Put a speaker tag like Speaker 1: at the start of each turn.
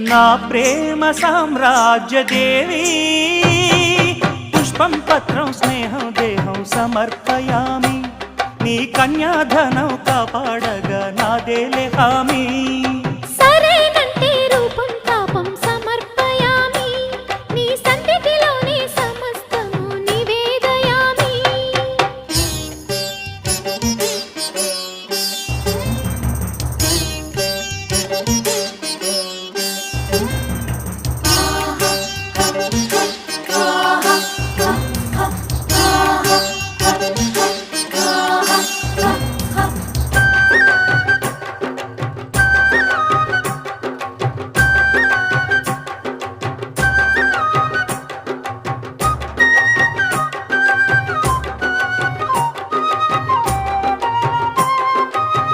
Speaker 1: నా ప్రేమ సామ్రాజ్య దేవి పుష్పం పత్రం స్నేహం దేహం సమర్పయామి నీ కన్యాధనం కాపాడగా నాదేలే హామీ